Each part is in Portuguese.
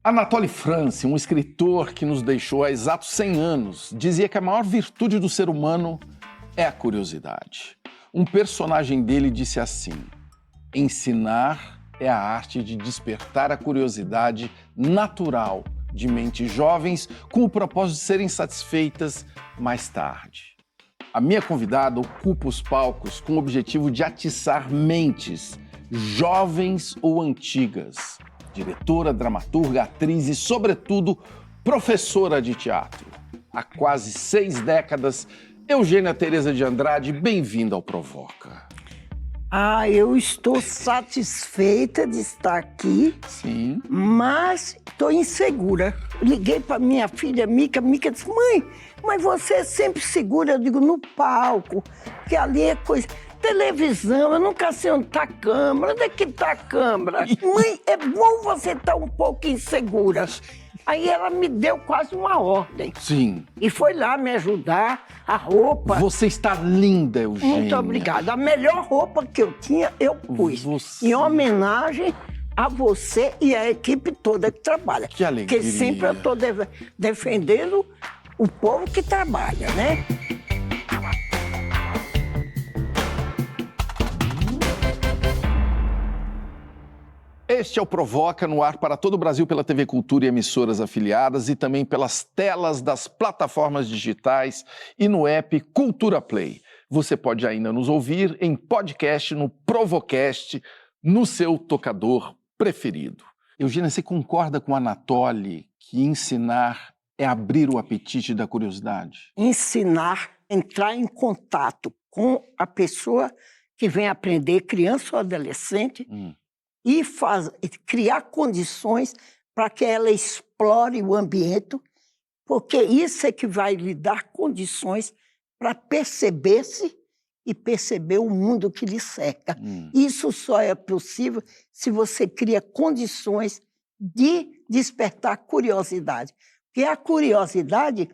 Anatole France, um escritor que nos deixou há exatos 100 anos, dizia que a maior virtude do ser humano é a curiosidade. Um personagem dele disse assim: ensinar é a arte de despertar a curiosidade natural de mentes jovens com o propósito de serem satisfeitas mais tarde. A minha convidada ocupa os palcos com o objetivo de atiçar mentes, jovens ou antigas. Diretora, dramaturga, atriz e, sobretudo, professora de teatro. Há quase 6 décadas, Eugênia Tereza de Andrade, bem-vinda ao Provoca. Eu estou satisfeita de estar aqui. Sim. Mas estou insegura. Eu liguei para minha filha Mica disse: mãe, mas você é sempre segura. Eu digo: no palco, que ali é coisa... Televisão, eu nunca sei onde está a câmera. Onde é que está a câmera? Mãe, é bom você estar um pouco insegura. Aí ela me deu quase uma ordem. Sim. E foi lá me ajudar, a roupa. Você está linda, Eugênia. Muito obrigada. A melhor roupa que eu tinha, eu pus. Você... Em homenagem a você e a equipe toda que trabalha. Que alegria. Porque sempre eu estou defendendo o povo que trabalha, né? Este é o Provoca, no ar para todo o Brasil pela TV Cultura e emissoras afiliadas e também pelas telas das plataformas digitais e no app Cultura Play. Você pode ainda nos ouvir em podcast no Provocast, no seu tocador preferido. Eugênia, você concorda com Anatole que ensinar é abrir o apetite da curiosidade? Ensinar, entrar em contato com a pessoa que vem aprender, criança ou adolescente, e criar condições para que ela explore o ambiente, porque isso é que vai lhe dar condições para perceber-se e perceber o mundo que lhe cerca. Isso só é possível se você cria condições de despertar curiosidade. Porque a curiosidade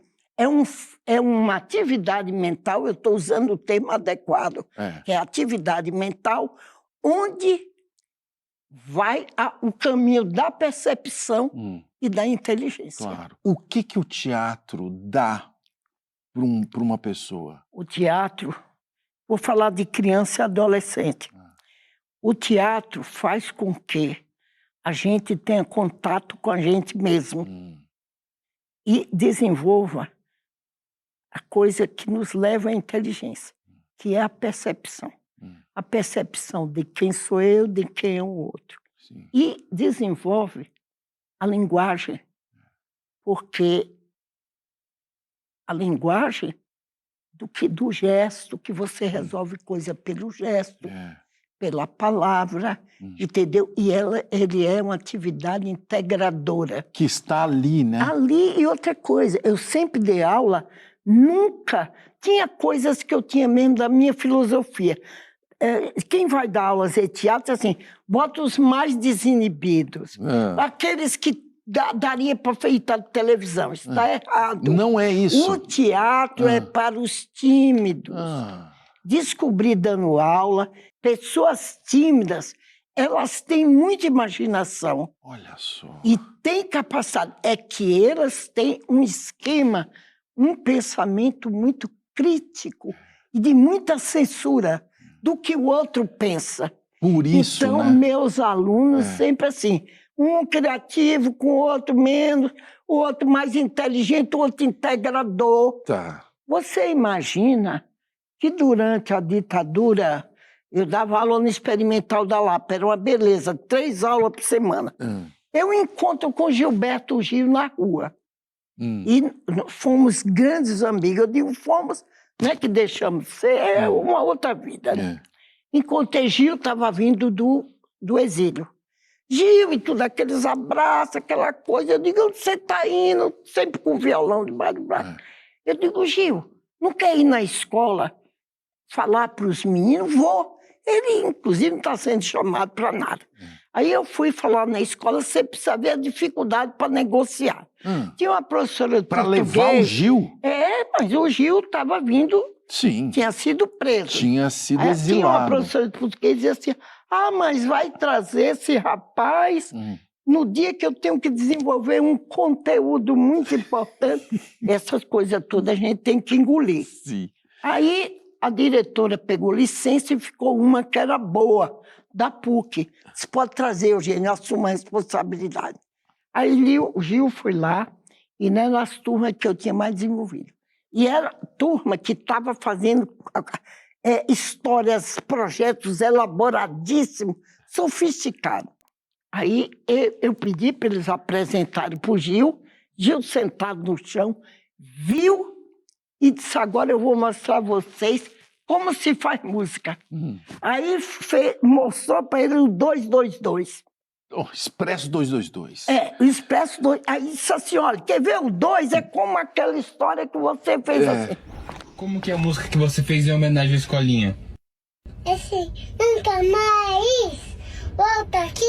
é uma atividade mental, eu estou usando o termo adequado, que é atividade mental, onde vai o caminho da percepção e da inteligência. Claro. O que o teatro dá para uma pessoa? O teatro, vou falar de criança e adolescente. O teatro faz com que a gente tenha contato com a gente mesmo e desenvolva a coisa que nos leva à inteligência, que é a percepção. A percepção de quem sou eu, de quem é o outro. Sim. E desenvolve a linguagem, porque a linguagem do gesto, que você resolve coisa pelo gesto, pela palavra, entendeu? E ele é uma atividade integradora. Que está ali, né? Ali, e outra coisa, eu sempre dei aula, nunca tinha coisas que eu tinha mesmo da minha filosofia. Quem vai dar aulas de teatro, assim, bota os mais desinibidos. Aqueles que daria para feita de televisão. Está errado. Não é isso. O teatro é para os tímidos. Descobri dando aula, pessoas tímidas, elas têm muita imaginação. Olha só. E têm capacidade. É que elas têm um esquema, um pensamento muito crítico e de muita censura do que o outro pensa. Por isso, então, né? Meus alunos sempre assim, um criativo com o outro menos, o outro mais inteligente, o outro integrador. Tá. Você imagina que durante a ditadura, eu dava aula no Experimental da Lapa, era uma beleza, 3 aulas por semana. Eu encontro com Gilberto Gil na rua. E fomos grandes amigos. Eu digo fomos, não é que deixamos de ser, é uma outra vida. Né? Encontrei Gil, estava vindo do exílio. Gil, e tudo, aqueles abraços, aquela coisa. Eu digo: onde você está indo? Sempre com o violão debaixo do braço. Eu digo: Gil, não quer ir na escola falar para os meninos? Vou. Ele, inclusive, não está sendo chamado para nada. Aí eu fui falar na escola, você precisa ver a dificuldade para negociar. Tinha uma professora de português... Para levar o Gil? Mas o Gil estava vindo... Sim. Tinha sido preso. Tinha sido exilado. Tinha uma exilado. professora de português que dizia assim: mas vai trazer esse rapaz No dia que eu tenho que desenvolver um conteúdo muito importante, essas coisas todas a gente tem que engolir. Sim. Aí a diretora pegou licença e ficou uma que era boa, da PUC. Você pode trazer, Eugênio, assuma a responsabilidade. Aí o Gil foi lá, e não era as turmas que eu tinha mais desenvolvido. E era turma que estava fazendo histórias, projetos elaboradíssimos, sofisticados. Aí eu pedi para eles apresentarem para o Gil, Gil sentado no chão, viu e disse, agora eu vou mostrar a vocês como se faz música. Aí mostrou para ele o 222. Oh, Expresso 222. O Expresso 2. Aí disse assim, olha, quer ver o 2? É como aquela história que você fez assim. Como que é a música que você fez em homenagem à escolinha? Assim, nunca mais, volta aqui,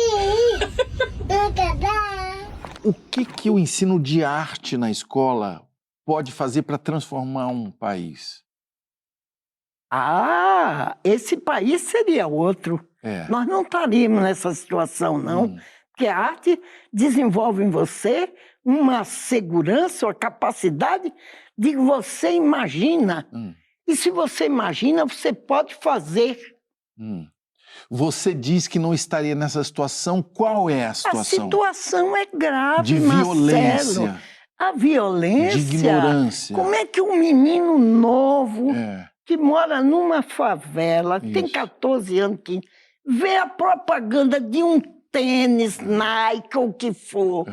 nunca dá. O que o ensino de arte na escola pode fazer para transformar um país? Esse país seria outro. Nós não estaríamos nessa situação, não. Porque a arte desenvolve em você uma segurança, uma capacidade de que você imagina. E se você imagina, você pode fazer. Você diz que não estaria nessa situação. Qual é a situação? A situação é grave, de violência. Marcelo. A violência. De ignorância. Como é que um menino novo que mora numa favela, tem 14 anos, vê a propaganda de um tênis, Nike ou o que for,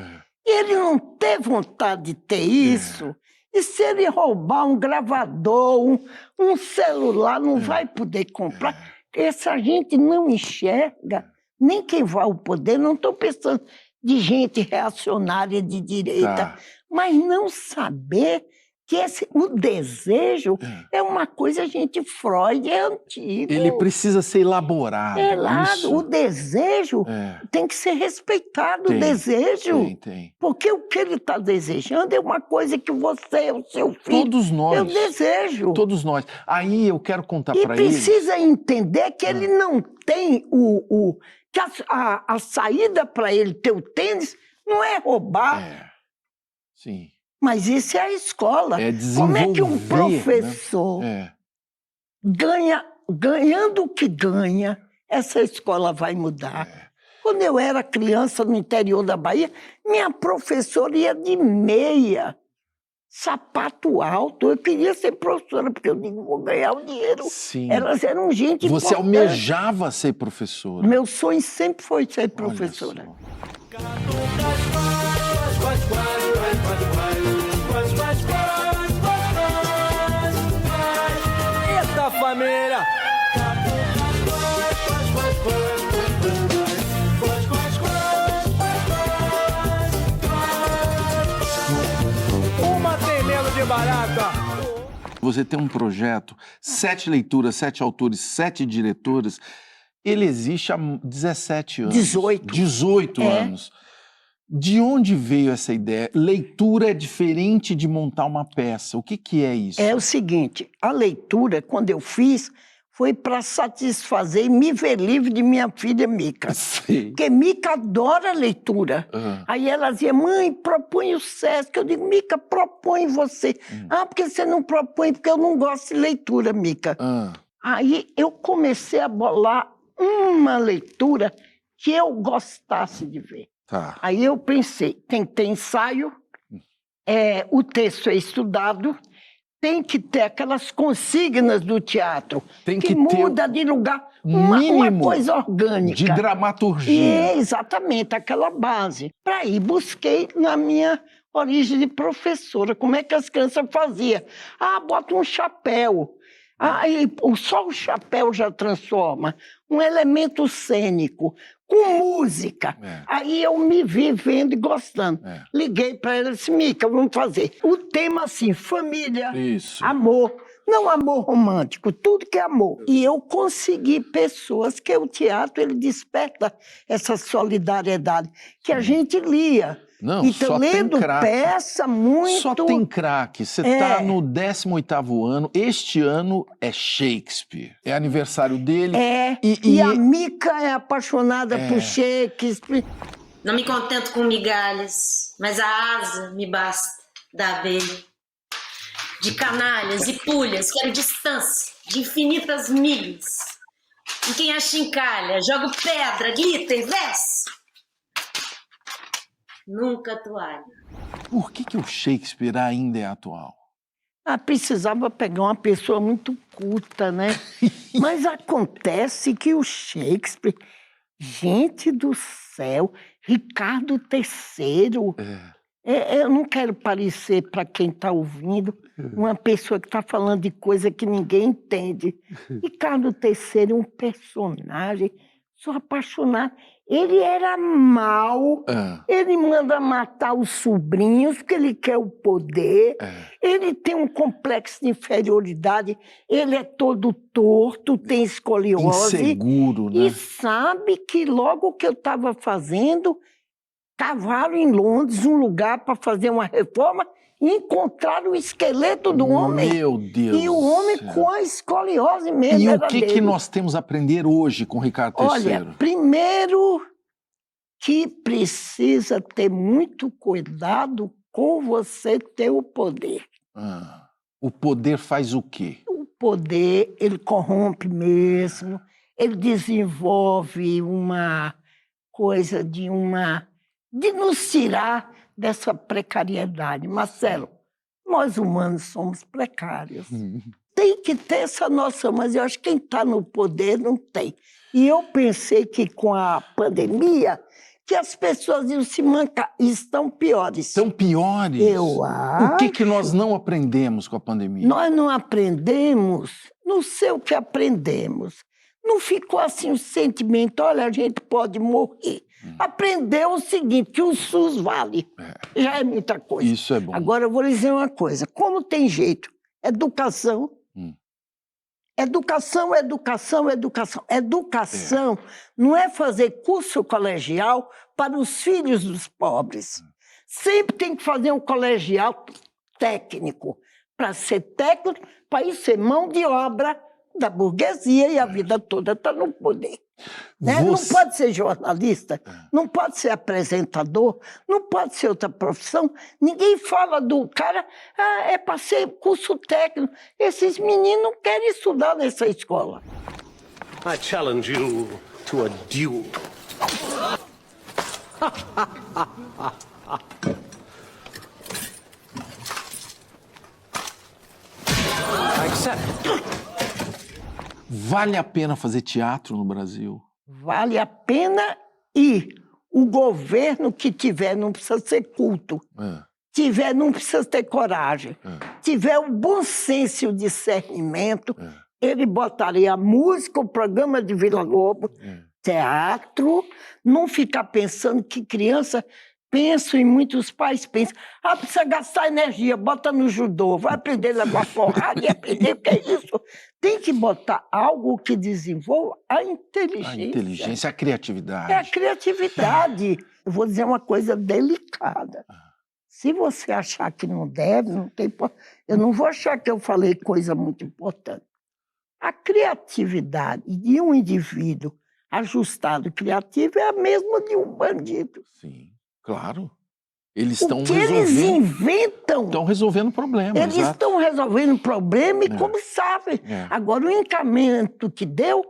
e ele não tem vontade de ter isso? E se ele roubar um gravador, um celular, não vai poder comprar? Essa gente não enxerga, nem quem vai ao poder, não estou pensando de gente reacionária de direita, mas não saber que o desejo é uma coisa, gente, Freud é antigo. Ele precisa ser elaborado. O desejo tem que ser respeitado, o desejo. Tem. Porque o que ele está desejando é uma coisa que você, o seu filho... Todos nós. Eu desejo. Todos nós. Aí eu quero contar para ele... E precisa entender que ele não tem que a saída para ele ter o tênis não é roubar. Sim. Mas isso é a escola. Como é que um professor ganhando o que ganha, essa escola vai mudar? Quando eu era criança no interior da Bahia, minha professora ia de meia, sapato alto. Eu queria ser professora, porque eu digo, vou ganhar o dinheiro. Sim. Elas eram gente Você importante. almejava ser professora? Meu sonho sempre foi ser professora. Eita família! Uma tem medo de barata! Você tem um projeto, 7 leituras, 7 autores, 7 diretoras. Ele existe há 17 anos. 18 anos. De onde veio essa ideia? Leitura é diferente de montar uma peça. O que é isso? É o seguinte, a leitura, quando eu fiz, foi para satisfazer e me ver livre de minha filha Mica. Sim. Porque Mica adora leitura. Aí ela dizia, mãe, propõe o Sesc. Eu digo, Mica, propõe você. Porque você não propõe? Porque eu não gosto de leitura, Mica. Aí eu comecei a bolar uma leitura que eu gostasse de ver. Aí eu pensei, tem que ter ensaio, o texto é estudado, tem que ter aquelas consignas do teatro, que muda de lugar, uma coisa orgânica. De dramaturgia. Exatamente, aquela base. Para aí busquei na minha origem de professora, como é que as crianças faziam. Bota um chapéu. Aí só o chapéu já transforma. Um elemento cênico, com música. Aí eu me vi vendo e gostando. Liguei para ela e disse, Mica, vamos fazer. O tema assim, família, amor. Não amor romântico, tudo que é amor. E eu consegui pessoas que o teatro ele desperta essa solidariedade, que a gente lia. Não, então, só lendo tem craque. peça muito... Só tem craque. Você está no 18º ano. Este ano é Shakespeare. É aniversário dele. E a Mica é apaixonada por Shakespeare. Não me contento com migalhas, mas a asa me basta da abelha. De canalhas e pulhas, quero distância de infinitas milhas. E quem achincalha, jogo pedra, glitter, verso. Nunca toalha. Por que o Shakespeare ainda é atual? Precisava pegar uma pessoa muito culta, né? Mas acontece que o Shakespeare, gente do céu, Ricardo III, eu não quero parecer, para quem está ouvindo, uma pessoa que está falando de coisa que ninguém entende. Ricardo III é um personagem, sou apaixonada. Ele era mau, ele manda matar os sobrinhos porque ele quer o poder, ele tem um complexo de inferioridade, ele é todo torto, tem escoliose. Inseguro, né? E sabe que logo que eu estava fazendo, cavaram em Londres um lugar para fazer uma reforma e encontraram o esqueleto do homem. Meu Deus. E o homem do céu. com a escoliose mesmo. E era o que dele. nós temos a aprender hoje com Ricardo III? Olha, primeiro que precisa ter muito cuidado com você ter o poder. O poder faz o quê? O poder, ele corrompe mesmo, ele desenvolve uma coisa de nos tirar dessa precariedade. Marcelo, nós humanos somos precários. Tem que ter essa noção, mas eu acho que quem está no poder não tem. E eu pensei que com a pandemia, que as pessoas iam se mancar, e estão piores. Estão piores? Eu acho. O que nós não aprendemos com a pandemia? Nós não aprendemos, não sei o que aprendemos. Não ficou assim o sentimento, olha, a gente pode morrer. Aprendeu o seguinte, que o SUS vale. Já é muita coisa. Isso é bom. Agora eu vou lhe dizer uma coisa, como tem jeito, educação, educação, educação, educação. Educação não é fazer curso colegial para os filhos dos pobres. Sempre tem que fazer um colegial técnico. Para ser técnico, para ir ser mão de obra da burguesia e a vida toda está no poder. Né? Não pode ser jornalista, não pode ser apresentador, não pode ser outra profissão. Ninguém fala do cara, é para ser curso técnico. Esses meninos querem estudar nessa escola. I challenge you to a duel. I accept. Vale a pena fazer teatro no Brasil? Vale a pena e o governo que tiver não precisa ser culto. Tiver, não precisa ter coragem. Tiver o bom senso e o discernimento, ele botaria a música, o programa de Vila Lobo, teatro, não ficar pensando que criança... Penso e muitos pais pensam, precisa gastar energia, bota no judô, vai aprender a levar porrada e aprender o que é isso. Tem que botar algo que desenvolva a inteligência. A inteligência, a criatividade. É a criatividade. Eu vou dizer uma coisa delicada. Se você achar que não deve, não tem... Eu não vou achar que eu falei coisa muito importante. A criatividade de um indivíduo ajustado criativo é a mesma de um bandido. Sim. Claro. Eles estão resolvendo... Eles inventam. Estão resolvendo problema. Eles estão resolvendo problema e como sabem. Agora, o encaminhamento que deu,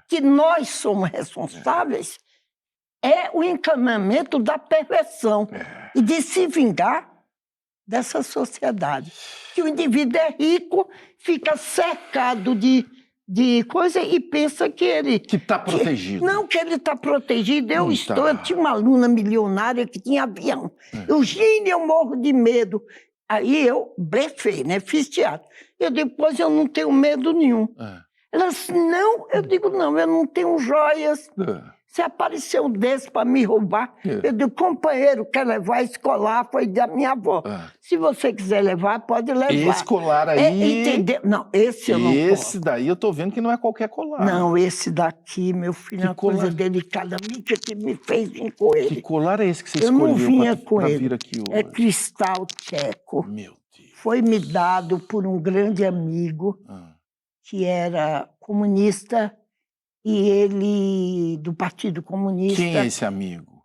que nós somos responsáveis, é o encaminhamento da perversão e de se vingar dessa sociedade. Que o indivíduo é rico, fica cercado de coisa e pensa que ele... Que está protegido. Não, que ele está protegido. Eu tinha uma aluna milionária que tinha avião. Eugênia, eu morro de medo. Aí eu blefei, né? Fiz teatro. Depois eu não tenho medo nenhum. Ela disse, não. Eu digo, não, eu não tenho joias. Se apareceu um desse para me roubar, eu digo, companheiro, quer levar escolar? Foi da minha avó. Se você quiser levar, pode levar. Esse colar aí... entendeu? Não, esse eu não posso. Esse daí eu tô vendo que não é qualquer colar. Não, esse daqui, meu filho, é uma coisa delicada. A Mica que me fez vir com ele. Que colar é esse que você escolheu? Eu não vinha com ele. Vir aqui hoje? É cristal tcheco. Meu Deus. Foi me dado por um grande amigo que era comunista. E ele, do Partido Comunista... Quem é esse amigo?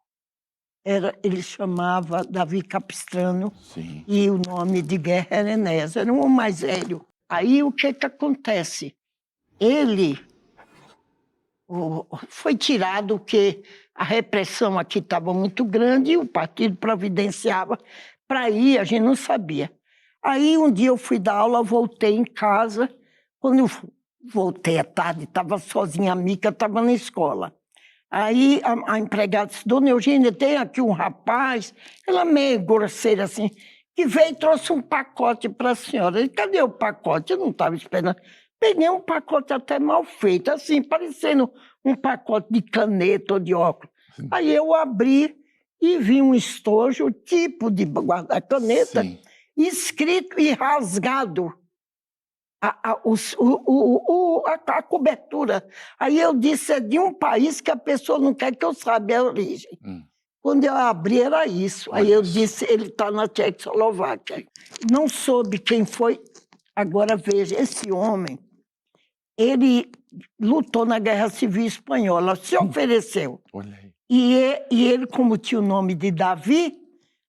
Ele chamava Davi Capistrano Sim. e o nome de guerra era Enéas, era um homem mais velho. Aí o que acontece? Ele foi tirado porque a repressão aqui estava muito grande e o partido providenciava para ir, a gente não sabia. Aí um dia eu fui dar aula, voltei em casa. Quando eu voltei à tarde, estava sozinha, a Mica estava na escola. Aí a empregada disse, Dona Eugênia, tem aqui um rapaz, ela meio grosseira assim, que veio e trouxe um pacote para a senhora. Eu disse, cadê o pacote? Eu não estava esperando. Peguei um pacote até mal feito, assim, parecendo um pacote de caneta ou de óculos. Aí eu abri e vi um estojo, tipo de guarda-caneta, escrito e rasgado a cobertura. Aí eu disse, é de um país que a pessoa não quer que eu saiba a origem. Quando eu abri, era isso. Aí eu disse, ele está na Tchecoslováquia. Não soube quem foi. Agora veja, esse homem, ele lutou na Guerra Civil Espanhola, se ofereceu. Olha aí. E ele, como tinha o nome de Davi,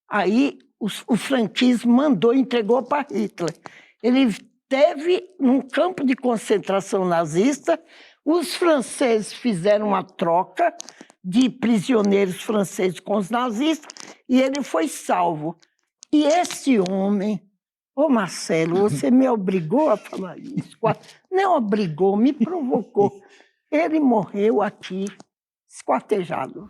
aí o franquismo mandou, entregou para Hitler. Ele teve num campo de concentração nazista, os franceses fizeram uma troca de prisioneiros franceses com os nazistas e ele foi salvo. E esse homem, ô Marcelo, você me obrigou a falar isso. Não obrigou, me provocou. Ele morreu aqui, esquartejado.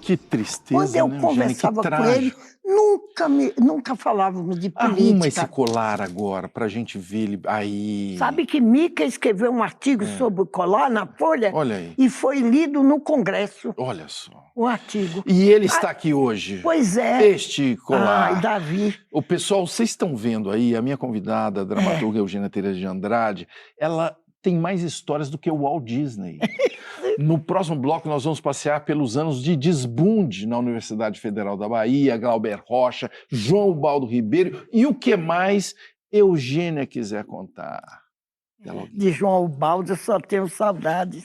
Que tristeza, Quando eu né, conversava Eugênia? com ele, nunca falávamos de política. Arruma esse colar agora pra gente ver ele aí. Sabe que Mica escreveu um artigo sobre o colar na Folha? Olha aí. E foi lido no Congresso, Olha só. o artigo. E ele está aqui hoje. Pois é. Este colar. Ai, Davi. O pessoal, vocês estão vendo aí, a minha convidada, a dramaturga Eugênia Tereza de Andrade, ela tem mais histórias do que o Walt Disney. No próximo bloco, nós vamos passear pelos anos de desbunde na Universidade Federal da Bahia, Glauber Rocha, João Ubaldo Ribeiro e o que mais Eugênia quiser contar. De João Ubaldo, eu só tenho saudades.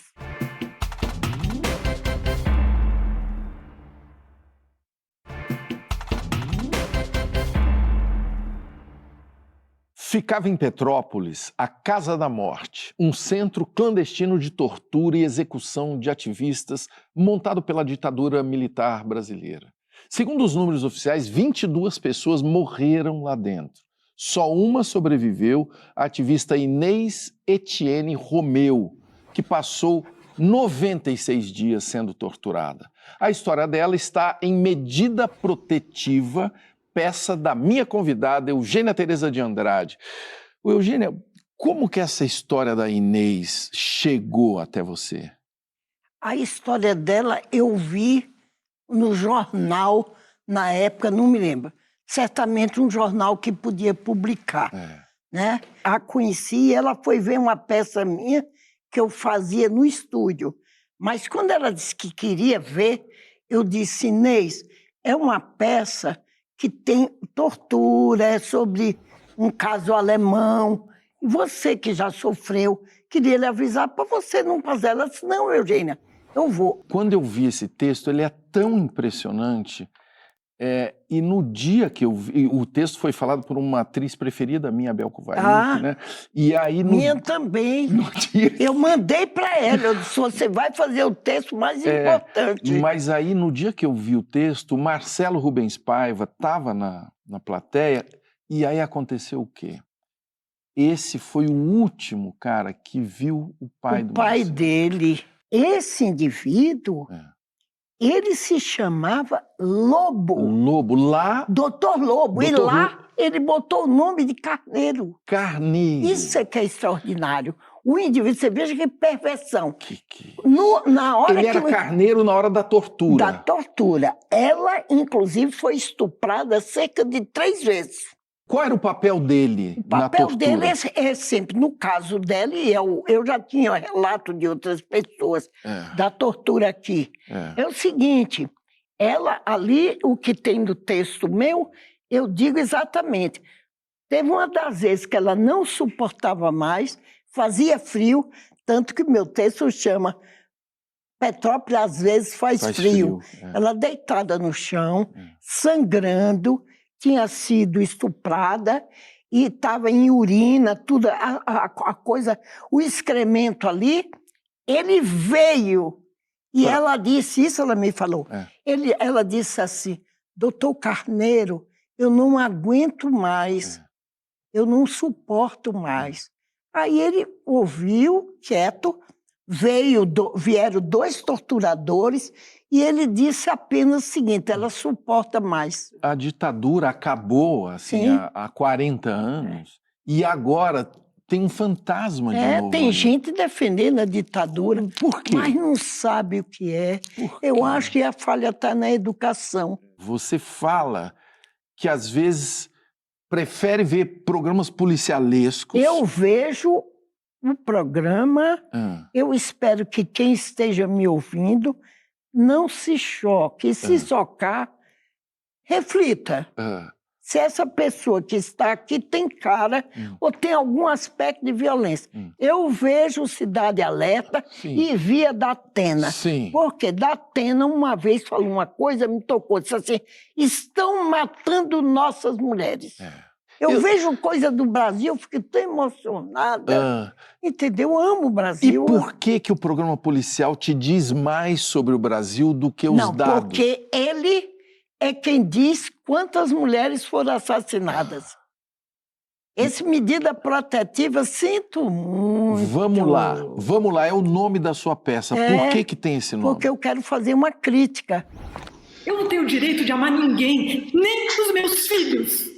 Ficava em Petrópolis a Casa da Morte, um centro clandestino de tortura e execução de ativistas montado pela ditadura militar brasileira. Segundo os números oficiais, 22 pessoas morreram lá dentro. Só uma sobreviveu, a ativista Inês Etienne Romeu, que passou 96 dias sendo torturada. A história dela está em Medida Protetiva, peça da minha convidada, Eugênia Tereza de Andrade. Eugênia, como que essa história da Inês chegou até você? A história dela eu vi no jornal, na época, não me lembro. Certamente um jornal que podia publicar. Né? A conheci e ela foi ver uma peça minha que eu fazia no estúdio. Mas quando ela disse que queria ver, eu disse, Inês, é uma peça que tem tortura, é sobre um caso alemão. E você que já sofreu, queria lhe avisar para você não fazer. Ela disse, não, Eugênia, eu vou. Quando eu vi esse texto, ele é tão impressionante. E no dia que eu vi, o texto foi falado por uma atriz preferida minha, Bel Kovarik, né? E aí minha também. Eu mandei para ela, eu disse, você vai fazer o texto mais importante. Mas aí, no dia que eu vi o texto, o Marcelo Rubens Paiva estava na plateia, e aí aconteceu o quê? Esse foi o último cara que viu o pai do Marcelo. O pai dele. Esse indivíduo... Ele se chamava Lobo. Lobo, lá... Doutor Lobo. E lá ele botou o nome de Carneiro. Carneiro. Isso é que é extraordinário. O indivíduo, você veja que perversão. Na hora ele era Carneiro na hora da tortura. Da tortura. Ela, inclusive, foi estuprada cerca de 3 vezes. Qual era o papel dele na tortura? O papel dele é sempre, no caso dela, e eu já tinha relato de outras pessoas da tortura aqui. É o seguinte, ela ali, o que tem no texto meu, eu digo exatamente, Teve uma das vezes que ela não suportava mais, fazia frio, tanto que meu texto chama Petrópolis às vezes faz frio. Ela deitada no chão, sangrando, tinha sido estuprada e estava em urina, tudo, a coisa, o excremento ali. Ele veio e ela disse, isso ela me falou, ela disse assim, doutor Carneiro, eu não aguento mais, eu não suporto mais. Aí ele ouviu, quieto, vieram 2 torturadores e ele disse apenas o seguinte, ela suporta mais. A ditadura acabou assim, há 40 anos e agora tem um fantasma de novo. Tem gente defendendo a ditadura, por quê? Mas não sabe o que é. Eu acho que a falha está na educação. Você fala que às vezes prefere ver programas policialescos. Eu vejo o programa, eu espero que quem esteja me ouvindo não se choque. E se chocar, reflita. Se essa pessoa que está aqui tem cara ou tem algum aspecto de violência. Eu vejo Cidade Alerta e via da Atena. Porque da Atena uma vez falou uma coisa, me tocou, disse assim, estão matando nossas mulheres. Eu vejo coisa do Brasil, eu fico tão emocionada. Entendeu? Eu amo o Brasil. E por que o programa policial te diz mais sobre o Brasil do que os dados? Não, porque ele é quem diz quantas mulheres foram assassinadas. Essa medida protetiva, sinto muito. Vamos lá, é o nome da sua peça. Por que tem esse nome? Porque eu quero fazer uma crítica. Eu não tenho direito de amar ninguém, nem os meus filhos.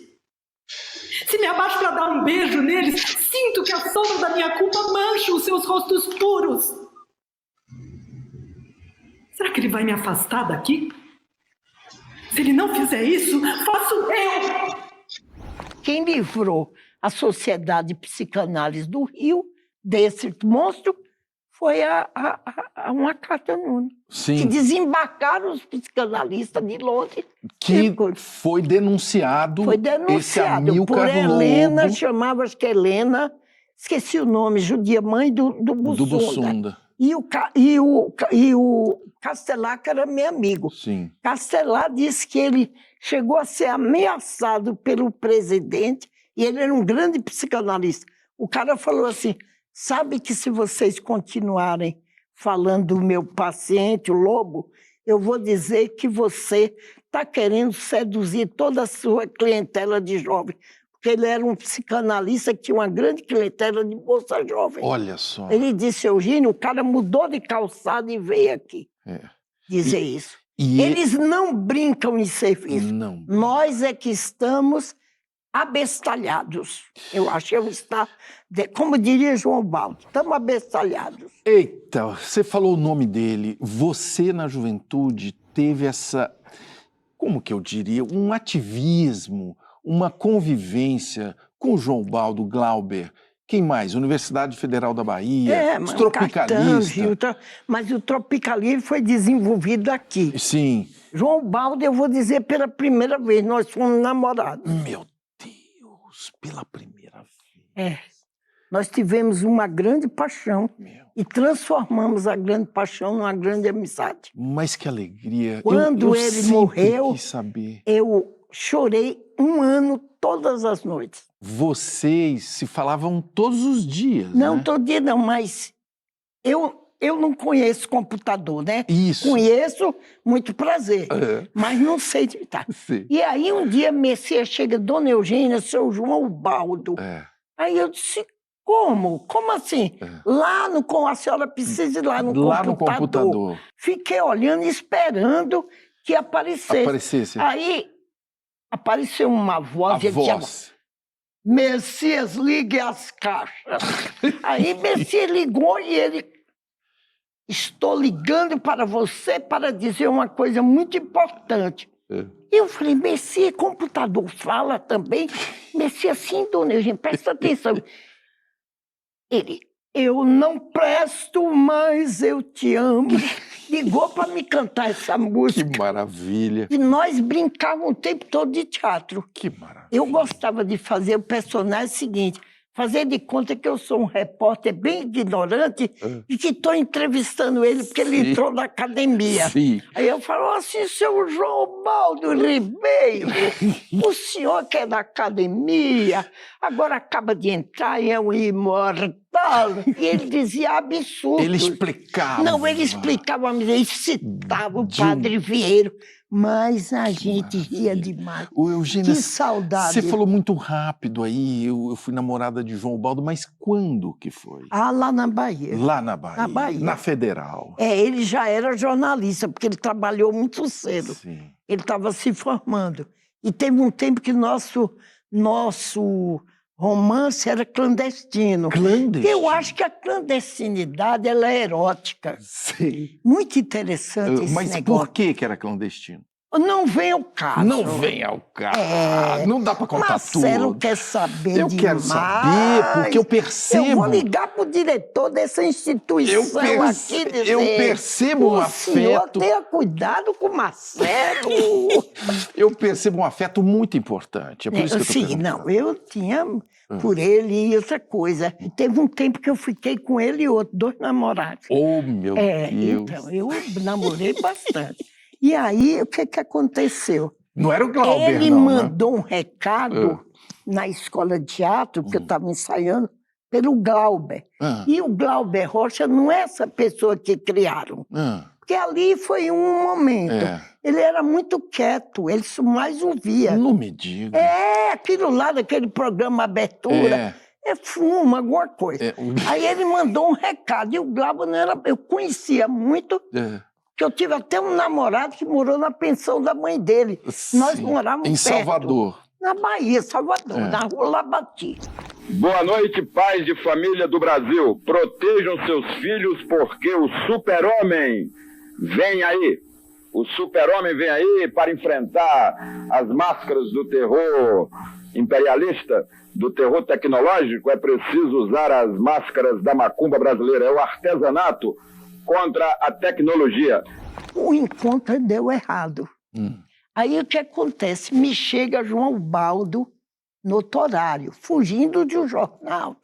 Se me abaixo para dar um beijo neles, sinto que a sombra da minha culpa mancha os seus rostos puros. Será que ele vai me afastar daqui? Se ele não fizer isso, faço eu! Quem livrou a Sociedade de Psicanálise do Rio desse monstro foi uma Cátia Nunes. Que desembarcaram os psicanalistas de Londres. Que foi denunciado esse Amilcar por Helena, Lobo. chamava, acho que Helena, esqueci o nome, judia, mãe do Bussunda. Do Bussunda. E o Castelar, que era meu amigo. Castelar disse que ele chegou a ser ameaçado pelo presidente, e ele era um grande psicanalista. O cara falou assim, sabe que se vocês continuarem falando do meu paciente, o Lobo, eu vou dizer que você está querendo seduzir toda a sua clientela de jovens. Porque ele era um psicanalista que tinha uma grande clientela de bolsa jovem. Olha só. Ele disse, Eugênio, o cara mudou de calçado e veio aqui dizer isso. Eles não brincam em serviço. Não. Nós é que estamos abestalhados. Eu acho que está, como diria João Baldo, estamos abestalhados. Eita, você falou o nome dele. Você, na juventude, teve essa, como que eu diria, um ativismo, uma convivência com João Baldo, Glauber, quem mais? Universidade Federal da Bahia, os tropicalistas. Mas o tropicalismo foi desenvolvido aqui. Sim. João Baldo, eu vou dizer pela primeira vez, nós fomos namorados. Meu Deus, pela primeira vez. Nós tivemos uma grande paixão e transformamos a grande paixão numa grande amizade. Mas que alegria. Quando ele morreu, quis saber. Eu chorei 1 ano todas as noites. Vocês se falavam todos os dias, Não, né? todo dia não, mas eu não conheço computador, né? Isso. Conheço, muito prazer, mas não sei digitar. E aí um dia Messias chega, Dona Eugênia, seu João Baldo. Aí eu disse, como? Como assim? Lá no... A senhora precisa ir lá no computador. Fiquei olhando e esperando que aparecesse. Aí apareceu uma voz. Disse, Messias, ligue as caixas. Aí Messias ligou e ele... Estou ligando para você para dizer uma coisa muito importante. Eu falei, Messias, computador fala também? Messias, sim, dona Eugênia, presta atenção. Ele, eu não presto mais, eu te amo. ligou para me cantar essa música. Que maravilha. E nós brincávamos o tempo todo de teatro. Que maravilha. Eu gostava de fazer o personagem seguinte, fazer de conta que eu sou um repórter bem ignorante e que estou entrevistando ele porque ele entrou na academia. Sim. Aí eu falo assim, seu João Baldo Ribeiro, o senhor que é da academia, agora acaba de entrar e é um imortal. E ele dizia absurdo. Ele explicava. Não, ele explicava, mas ele citava o Padre Vieiro. Mas a gente ria demais. Ô, Eugênia, Que saudade. você falou muito rápido aí, eu fui namorada de João Baldo, mas quando que foi? Ah, lá na Bahia. Lá na Bahia. Na Bahia. Na Federal. É, ele já era jornalista, porque ele trabalhou muito cedo. Sim. Ele estava se formando. E teve um tempo que nosso romance era clandestino. Clandestino? Eu acho que a clandestinidade ela é erótica. Sim. Muito interessante esse Mas negócio. por que era clandestino? Não vem ao caso. Não vem ao caso. É. Não dá pra contar Marcelo tudo. quer saber Eu quero demais. saber, porque eu percebo. Eu vou ligar pro diretor dessa instituição aqui e dizer... Eu percebo um o senhor afeto. tenha cuidado com o Marcelo. Eu percebo um afeto muito importante. É por isso que eu tô Sim, perguntando. não, eu tinha por ele e outra coisa. E teve um tempo que eu fiquei com ele e outro, 2 namorados. Oh, meu Deus. Então, eu namorei bastante. E aí, o que aconteceu? Não era o Glauber, Ele não, né? mandou um recado na escola de teatro, que eu estava ensaiando, pelo Glauber. E o Glauber Rocha não é essa pessoa que criaram. Porque ali foi um momento. É. Ele era muito quieto, ele mais ouvia. Não me diga. É, aquilo lá daquele programa Abertura. É fumo, alguma coisa. É. Aí ele mandou um recado. E o Glauber não era... Eu conhecia muito... Que eu tive até um namorado que morou na pensão da mãe dele. Nós Sim. morávamos Em perto, Salvador. na Bahia, Salvador, na rua Labati. Boa noite, pais de família do Brasil. Protejam seus filhos porque o super-homem vem aí. O super-homem vem aí para enfrentar as máscaras do terror imperialista, do terror tecnológico. É preciso usar as máscaras da macumba brasileira. É o artesanato contra a tecnologia. O encontro deu errado. Aí o que acontece? Me chega João Baldo notorário, fugindo de um jornal.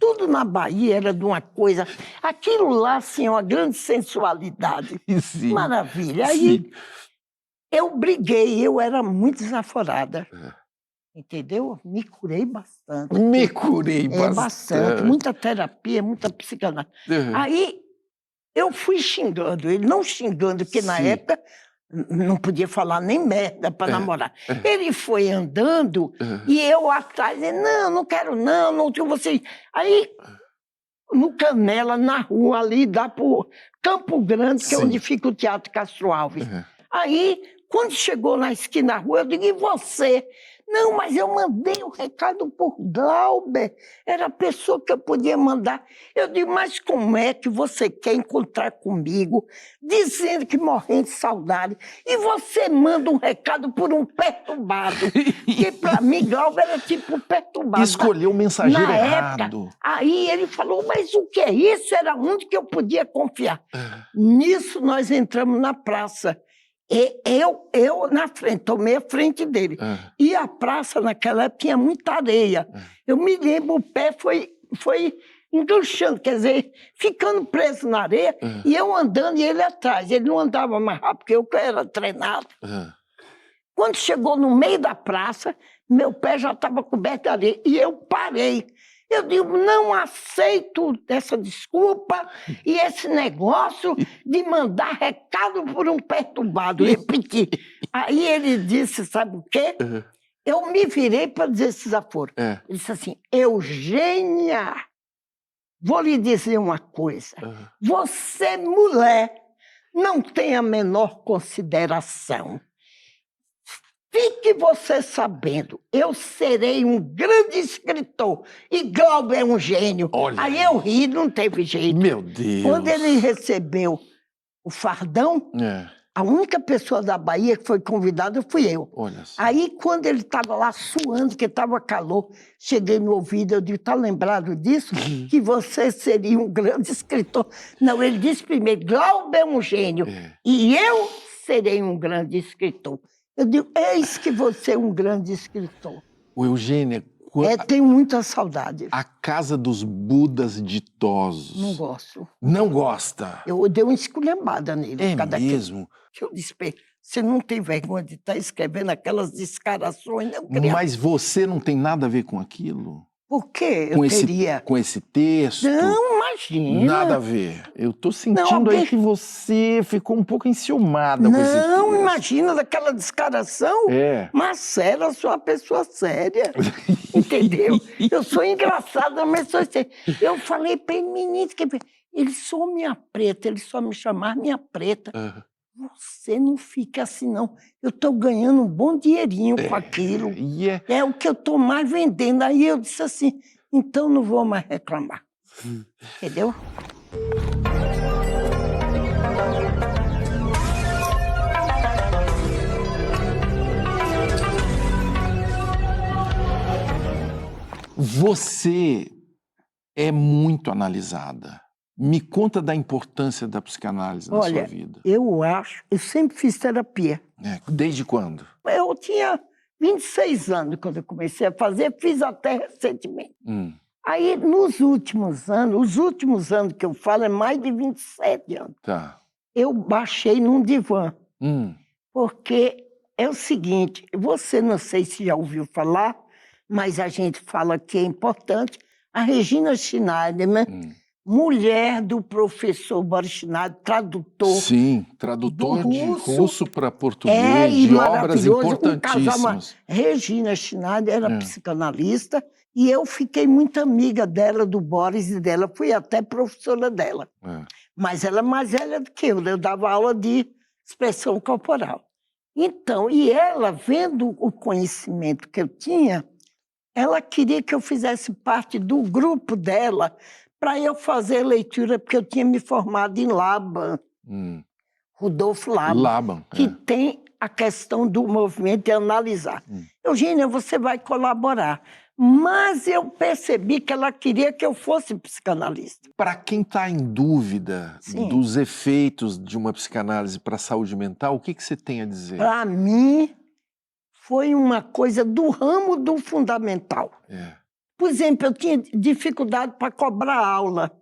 Tudo na Bahia era de uma coisa... Aquilo lá, assim, uma grande sensualidade. Sim. Maravilha. Aí eu briguei, eu era muito desaforada. Entendeu? Me curei bastante. Me curei bastante. Muita terapia, muita psicanálise. Aí eu fui xingando ele, não xingando, porque na época não podia falar nem merda para namorar. Ele foi andando e eu atrás, não quero não tinha você. Aí, no Canela, na rua ali, dá pro Campo Grande, que é onde fica o Teatro Castro Alves. Aí, quando chegou na esquina da rua, eu digo, e você? Não, mas eu mandei o recado por Glauber, era a pessoa que eu podia mandar. Eu digo, mas como é que você quer encontrar comigo, dizendo que morrendo de saudade, e você manda um recado por um perturbado? Porque para mim, Glauber era tipo perturbado. Escolheu o mensageiro na errado. Época, aí ele falou, mas o que é isso? Era onde que eu podia confiar. Nisso nós entramos na praça. E eu na frente, tomei a frente dele. E a praça, naquela época, tinha muita areia. Eu me lembro, o pé foi enganchando, quer dizer, ficando preso na areia, e eu andando e ele atrás. Ele não andava mais rápido, porque eu era treinado. Quando chegou no meio da praça, meu pé já estava coberto de areia, e eu parei. Eu digo, não aceito essa desculpa e esse negócio de mandar recado por um perturbado. Repeti. Aí ele disse, sabe o quê? Eu me virei para dizer esse desaforo. Ele disse assim, Eugênia, vou lhe dizer uma coisa. Você, mulher, não tem a menor consideração. Fique você sabendo, eu serei um grande escritor e Glauber é um gênio. Olha. Aí eu ri, não teve jeito. Meu Deus. Quando ele recebeu o fardão, A única pessoa da Bahia que foi convidada fui eu. Olha só. Aí, quando ele estava lá suando, que estava calor, cheguei no ouvido, eu disse, tá lembrado disso? Que você seria um grande escritor. Não, ele disse primeiro, Glauber é um gênio, e eu serei um grande escritor. Eu digo, eis que você é um grande escritor. O Eugênia, Tenho muita saudade. a Casa dos Budas Ditosos. Não gosto. Não gosta? Eu dei uma esculhambada nele. É cada mesmo? Eu disse, você não tem vergonha de estar escrevendo aquelas descarações, não, criança? Mas você não tem nada a ver com aquilo? Por quê? Com Eu teria... com esse texto? Não, imagina. Nada a ver. Eu tô sentindo aí que você ficou um pouco enciumada com esse texto. Não, imagina daquela descaração. É. Marcelo, eu sou uma pessoa séria. Entendeu? Eu sou engraçada, mas sou séria. Eu falei para ele, menino, ele só minha preta, ele só me chamar minha preta. Você não fica assim, não. Eu estou ganhando um bom dinheirinho com aquilo. É o que eu estou mais vendendo. Aí eu disse assim, então não vou mais reclamar. Entendeu? Você é muito analisada. Me conta da importância da psicanálise na sua vida. Eu sempre fiz terapia. Desde quando? Eu tinha 26 anos quando eu comecei a fazer, fiz até recentemente. Aí, nos últimos anos, os últimos anos que eu falo é mais de 27 anos. Tá. Eu baixei num divã. Porque é o seguinte, você não sei se já ouviu falar, mas a gente fala que é importante, a Regina Schneiderman, mulher do professor Boris Schneider, tradutor. Sim, tradutor de russo para português, de obras importantíssimas. Regina Schneider era psicanalista e eu fiquei muito amiga dela, do Boris e dela. Fui até professora dela. Mas ela é mais velha do que eu dava aula de expressão corporal. Então, e ela, vendo o conhecimento que eu tinha, ela queria que eu fizesse parte do grupo dela para eu fazer leitura, porque eu tinha me formado em Laban, Rudolf Laban, que tem a questão do movimento de analisar. Eugênia, você vai colaborar. Mas eu percebi que ela queria que eu fosse psicanalista. Para quem está em dúvida dos efeitos de uma psicanálise para a saúde mental, o que você tem a dizer? Para mim, foi uma coisa do ramo do fundamental. Por exemplo, eu tinha dificuldade para cobrar aula.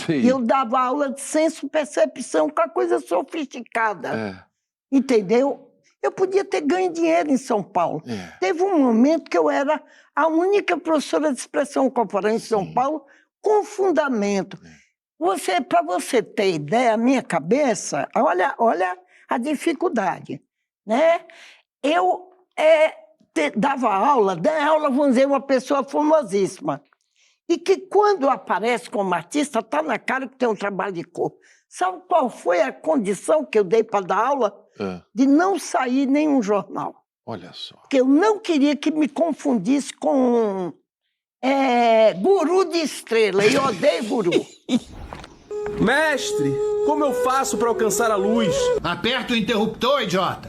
E eu dava aula de senso-percepção, com a coisa sofisticada. Entendeu? Eu podia ter ganho dinheiro em São Paulo. Teve um momento que eu era a única professora de expressão corporal em São Paulo com fundamento. Para você ter ideia, a minha cabeça, olha a dificuldade, né? Eu dava aula, vamos dizer, uma pessoa famosíssima. E que quando aparece como artista, está na cara que tem um trabalho de corpo. Sabe qual foi a condição que eu dei para dar aula? De não sair em nenhum jornal. Olha só. Porque eu não queria que me confundisse com guru de estrela. E eu odeio guru. Mestre, como eu faço para alcançar a luz? Aperta o interruptor, idiota.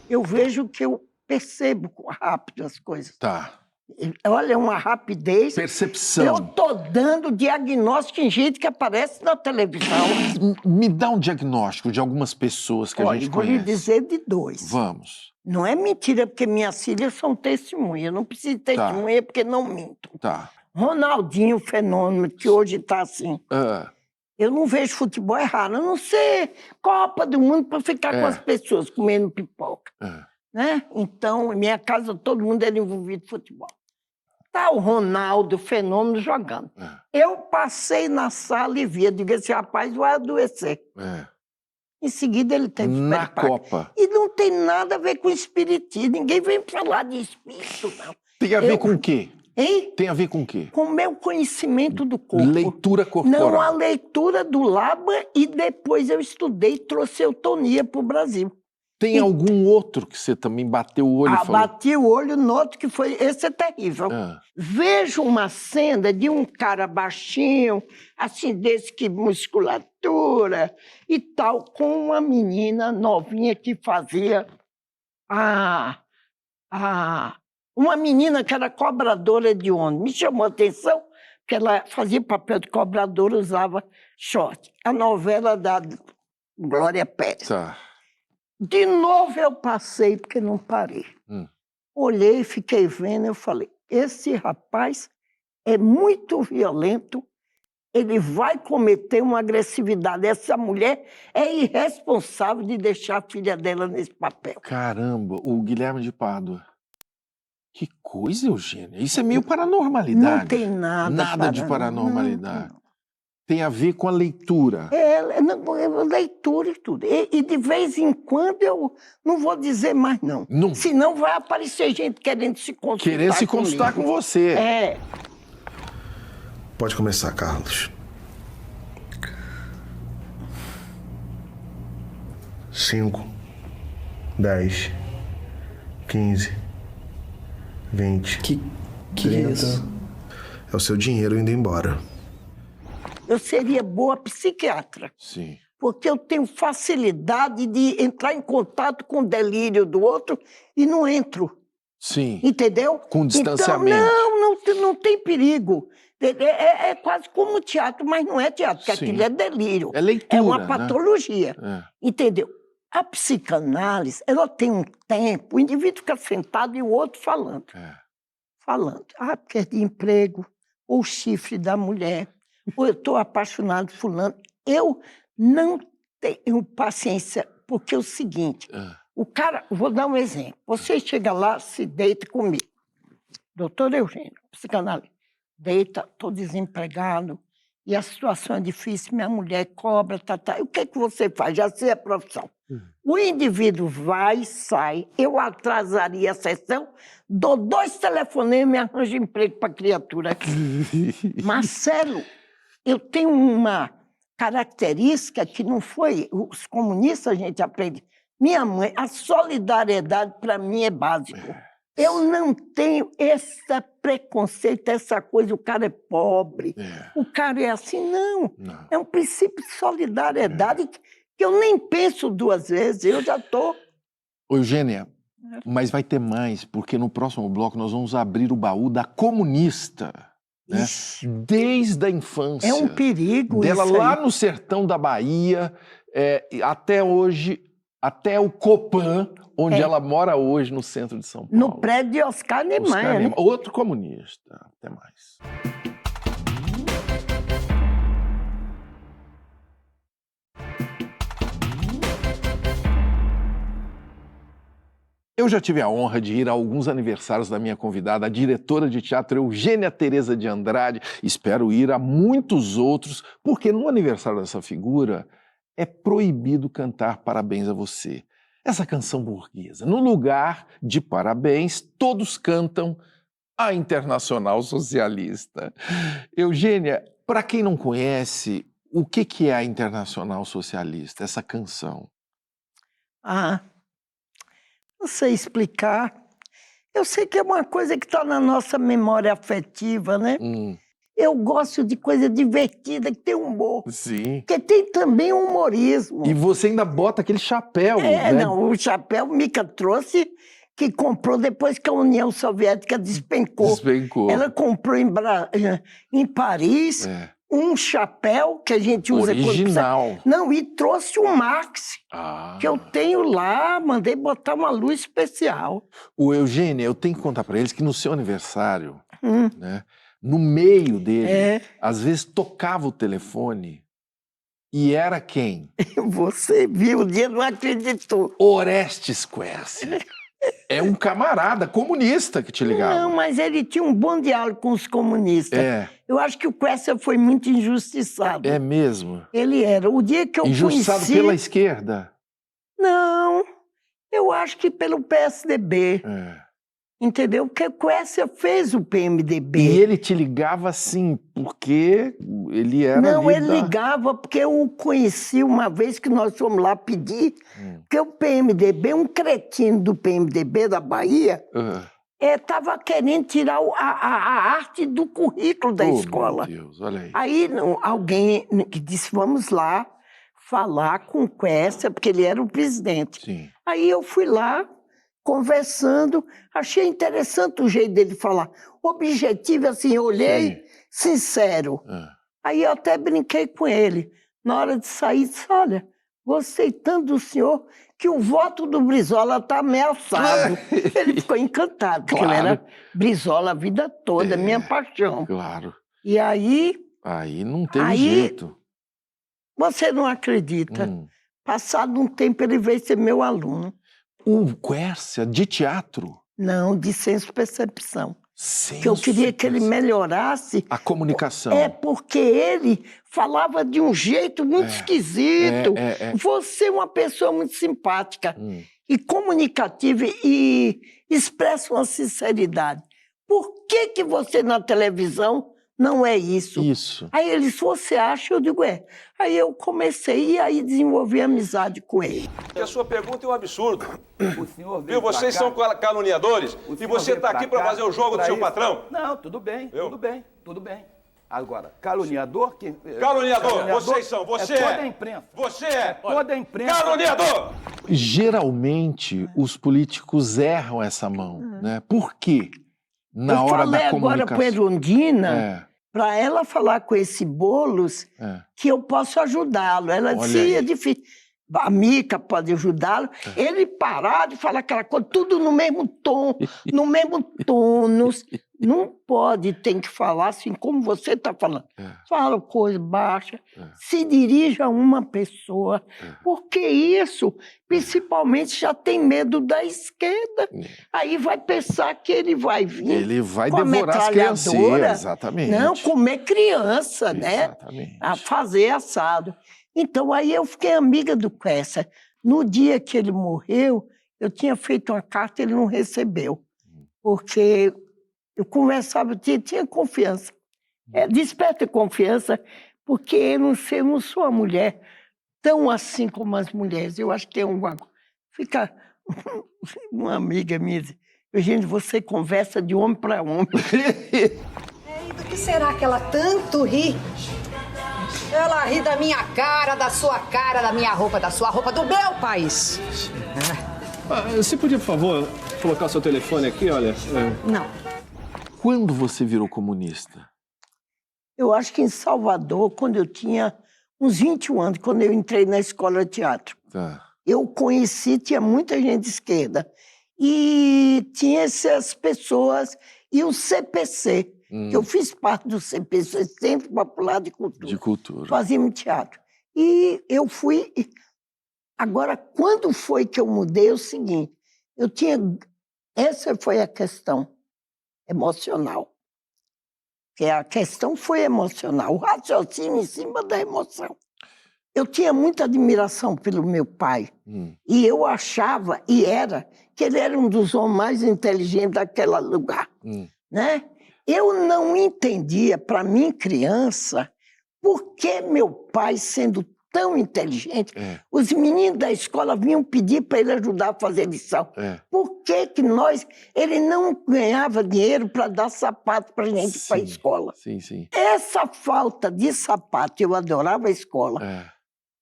Eu vejo que eu percebo rápido as coisas. Tá. Olha, uma rapidez. Percepção. Eu tô dando diagnóstico em gente que aparece na televisão. Me dá um diagnóstico de algumas pessoas que a gente conhece. Vou lhe dizer de 2. Vamos. Não é mentira, porque minhas filhas são testemunhas. Eu não preciso de testemunha porque não minto. Tá. Ronaldinho, fenômeno, que hoje está assim. Eu não vejo futebol errado. Eu não sei Copa do Mundo para ficar com as pessoas comendo pipoca. Né? Então, em minha casa, todo mundo era envolvido em futebol. Tá o Ronaldo, fenômeno, jogando. Eu passei na sala e vi, digo, esse rapaz vai adoecer. Em seguida, ele teve na Copa. E não tem nada a ver com espiritismo. Ninguém vem falar de espírito, não. Tem a ver com o quê? Hein? Tem a ver com o quê? Com o meu conhecimento do corpo. Leitura corporal. Não, a leitura do Laban, e depois eu estudei troceutonia para o Brasil. Tem algum outro que você também bateu o olho e falou? Bati o olho no outro que foi... Esse é terrível. Ah. Vejo uma cena de um cara baixinho, assim, desse que musculatura e tal, com uma menina novinha que fazia uma menina que era cobradora de ônibus. Me chamou a atenção que ela fazia papel de cobradora, usava short. A novela da Glória Pérez. Tá. De novo eu passei, porque não parei. Olhei, fiquei vendo, eu falei, esse rapaz é muito violento, ele vai cometer uma agressividade. Essa mulher é irresponsável de deixar a filha dela nesse papel. Caramba, o Guilherme de Pádua. Que coisa, Eugênia. Isso é meio paranormalidade. Não tem nada. Nada de paranormalidade. Tem a ver com a leitura. Leitura e tudo. E de vez em quando eu não vou dizer mais não. Senão vai aparecer gente querendo se consultar Querer se consultar com você. É. Pode começar, Carlos. 5, 10, 15, 20. Que 30. É isso? É o seu dinheiro indo embora. Eu seria boa psiquiatra. Sim. Porque eu tenho facilidade de entrar em contato com o delírio do outro e não entro. Sim. Entendeu? Com distanciamento. Então, não tem perigo. É quase como teatro, mas não é teatro, porque Sim. aquilo é delírio. É leitura, é uma né? patologia. É. Entendeu? A psicanálise, ela tem um tempo, o indivíduo fica sentado e o outro falando. Falando. Perdi emprego, ou o chifre da mulher, ou eu estou apaixonado por fulano. Eu não tenho paciência, porque é o seguinte, o cara, vou dar um exemplo, você chega lá, se deita comigo, doutor Eugênio, psicanálise, deita, estou desempregado, e a situação é difícil, minha mulher cobra, e o que é que você faz? Já sei a profissão. O indivíduo vai, sai, eu atrasaria a sessão, dou 2 telefonemas e arranjo emprego para a criatura. Marcelo, eu tenho uma característica que não foi... Os comunistas a gente aprende. Minha mãe, a solidariedade para mim é básico. Eu não tenho esse preconceito, essa coisa, o cara é pobre, o cara é assim, não. É um princípio de solidariedade que eu nem penso 2 vezes, eu já estou... Eugênia, mas vai ter mais, porque no próximo bloco nós vamos abrir o baú da comunista. Né? Desde a infância. É um perigo dela isso lá aí. no sertão da Bahia, até hoje, até o Copan, onde ela mora hoje, no centro de São Paulo. No prédio de Oscar Niemeyer. Né? Outro comunista. Até mais. Eu já tive a honra de ir a alguns aniversários da minha convidada, a diretora de teatro Eugênia Tereza de Andrade. Espero ir a muitos outros, porque no aniversário dessa figura é proibido cantar Parabéns a Você. Essa canção burguesa. No lugar de parabéns, todos cantam a Internacional Socialista. Eugênia, para quem não conhece, o que é a Internacional Socialista, essa canção? Não sei explicar. Eu sei que é uma coisa que está na nossa memória afetiva, né? Eu gosto de coisa divertida, que tem humor. Sim. Porque tem também humorismo. E você ainda bota aquele chapéu, né? Não, o chapéu Mica trouxe, que comprou depois que a União Soviética despencou. Despencou. Ela comprou em Paris um chapéu que a gente usa... Original. Não, e trouxe um Max, que eu tenho lá, mandei botar uma luz especial. O Eugênia, eu tenho que contar para eles que no seu aniversário, né, no meio dele, às vezes tocava o telefone e era quem? Você viu, o dia não acreditou. Orestes Quercia. É um camarada comunista que te ligava. Não, mas ele tinha um bom diálogo com os comunistas. Eu acho que o Quercia foi muito injustiçado. É mesmo? Ele era. O dia que eu injustiçado conheci... pela esquerda? Não, eu acho que pelo PSDB. Entendeu? Porque o Quércia fez o PMDB. E ele te ligava assim, porque ele era Não, ali ele da... ligava porque eu o conheci uma vez que nós fomos lá pedir, porque o PMDB, um cretino do PMDB da Bahia, estava querendo tirar a arte do currículo da escola. Meu Deus, olha aí. Aí alguém que disse, vamos lá falar com o Quércia, porque ele era o presidente. Sim. Aí eu fui lá, conversando, achei interessante o jeito dele falar. Objetivo, assim, eu olhei, sincero. Aí eu até brinquei com ele. Na hora de sair, disse, olha, gostei tanto do senhor que o voto do Brizola está ameaçado. Ele ficou encantado, porque eu era Brizola a vida toda, minha paixão. Claro. E aí... Aí não teve jeito. Você não acredita. Passado um tempo, ele veio ser meu aluno. O Quércia de teatro? Não, de senso-percepção. Que eu queria que ele melhorasse a comunicação. É porque ele falava de um jeito muito esquisito. Você é uma pessoa muito simpática e comunicativa e expressa uma sinceridade. Por que você na televisão não é isso? Isso. Aí ele disse, você acha? Eu digo, é. Aí eu comecei e aí desenvolvi amizade com ele. A sua pergunta é um absurdo. O senhor Viu? Vocês são caluniadores e você está aqui para fazer o jogo do seu patrão. Não, tudo bem, tudo bem. Agora, caluniador... Caluniador, vocês são, você é. Toda a imprensa. Você é. Toda a imprensa. Caluniador! Geralmente, os políticos erram essa mão, né? Por quê? Na hora da comunicação. Eu falei agora para a Erundina, para ela falar com esse Boulos, que eu posso ajudá-lo. Ela disse, é difícil. A Mica pode ajudá-lo. Ele parar de falar aquela coisa, tudo no mesmo tom, no mesmo tono. Não pode, tem que falar assim como você está falando. Fala coisa baixa, se dirija a uma pessoa, porque isso, principalmente, já tem medo da esquerda. Aí vai pensar que ele vai vir. Ele vai devorar as criancinhas, exatamente. Não, comer criança, exatamente. Né? A fazer assado. Então, aí eu fiquei amiga do Quércia. No dia que ele morreu, eu tinha feito uma carta e ele não recebeu. Porque eu conversava, eu tinha confiança. Desperta confiança, porque eu não sou uma mulher tão assim como as mulheres. Eu acho que tem alguma coisa. Fica uma amiga minha diz, Eugênio, você conversa de homem para homem. E do que será que ela tanto ri? Ela ri da minha cara, da minha roupa, da sua roupa, do meu país. Você podia, por favor, colocar o seu telefone aqui, olha? Não. Quando você virou comunista? Eu acho que em Salvador, quando eu tinha uns 21 anos, quando eu entrei na escola de teatro. Eu conheci, tinha muita gente de esquerda. E tinha essas pessoas, e o CPC, que eu fiz parte do CPC, Centro Popular de Cultura. De Cultura. Fazíamos teatro. E eu fui... Agora, quando foi que eu mudei? É o seguinte, eu tinha... Essa foi a questão emocional. Que a questão foi emocional, o raciocínio em cima da emoção. Eu tinha muita admiração pelo meu pai. E eu achava, e era, que ele era um dos homens mais inteligentes daquele lugar. Né? Eu não entendia, para mim, criança, por que meu pai, sendo tão inteligente, os meninos da escola vinham pedir para ele ajudar a fazer lição. Por que ele não ganhava dinheiro para dar sapato para a gente para a escola? Sim. Essa falta de sapato, eu adorava a escola,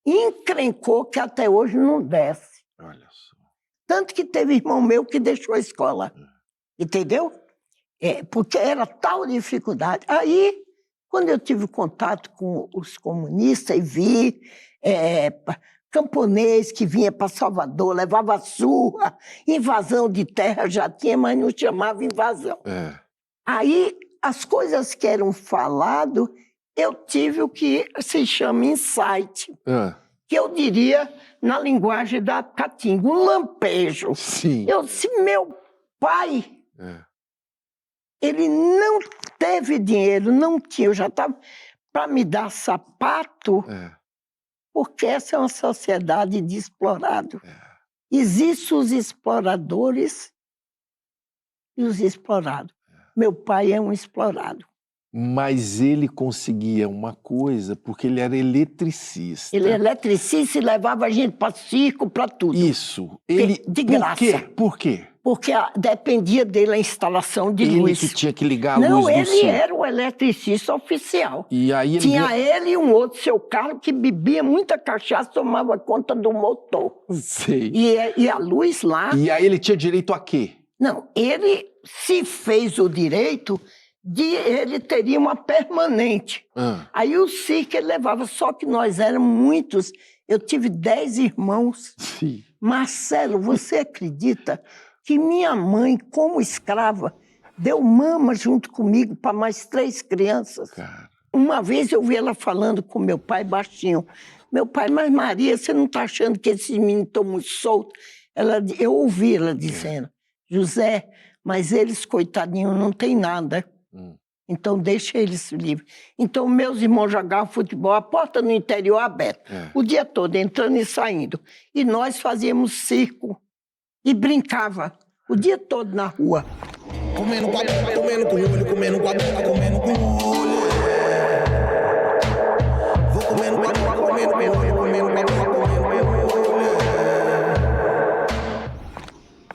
encrencou que até hoje não desce. Olha só. Tanto que teve irmão meu que deixou a escola. Entendeu? Porque era tal dificuldade. Aí, quando eu tive contato com os comunistas e vi camponês que vinha para Salvador, levava surra, invasão de terra já tinha, mas não chamava invasão. Aí, as coisas que eram faladas, eu tive o que se chama insight, que eu diria, na linguagem da Caatinga, um lampejo. Sim. Eu disse, meu pai... Ele não teve dinheiro, não tinha. Eu já estava para me dar sapato, porque essa é uma sociedade de explorado. Existem os exploradores e os explorados. Meu pai é um explorado. Mas ele conseguia uma coisa porque ele era eletricista. Ele é eletricista e levava a gente para circo, para tudo. Isso. Ele, de graça. Por quê? Porque dependia dele a instalação de luz. Ele que tinha que ligar a Não, luz do circo. ele era o eletricista oficial. E aí ele tinha ele e um outro, seu Carlos, que bebia muita cachaça, tomava conta do motor. Sei. E a luz lá... E aí ele tinha direito a quê? Não, ele se fez o direito ele teria uma permanente. Aí o circo ele levava, só que nós éramos muitos. Eu tive 10 irmãos. Sim. Marcelo, você acredita que minha mãe, como escrava, deu mama junto comigo para mais 3 crianças? Cara. Uma vez eu vi ela falando com meu pai baixinho. Meu pai, mas Maria, você não está achando que esses meninos estão muito soltos? Eu ouvi ela dizendo, José, mas eles, coitadinhos, não tem nada. Então, deixa eles livres. Então, meus irmãos jogavam futebol, a porta no interior aberta, o dia todo, entrando e saindo. E nós fazíamos circo e brincava o dia todo na rua. Comendo com olho, comendo com comendo com olho. Vou comendo com olho, comendo com olho.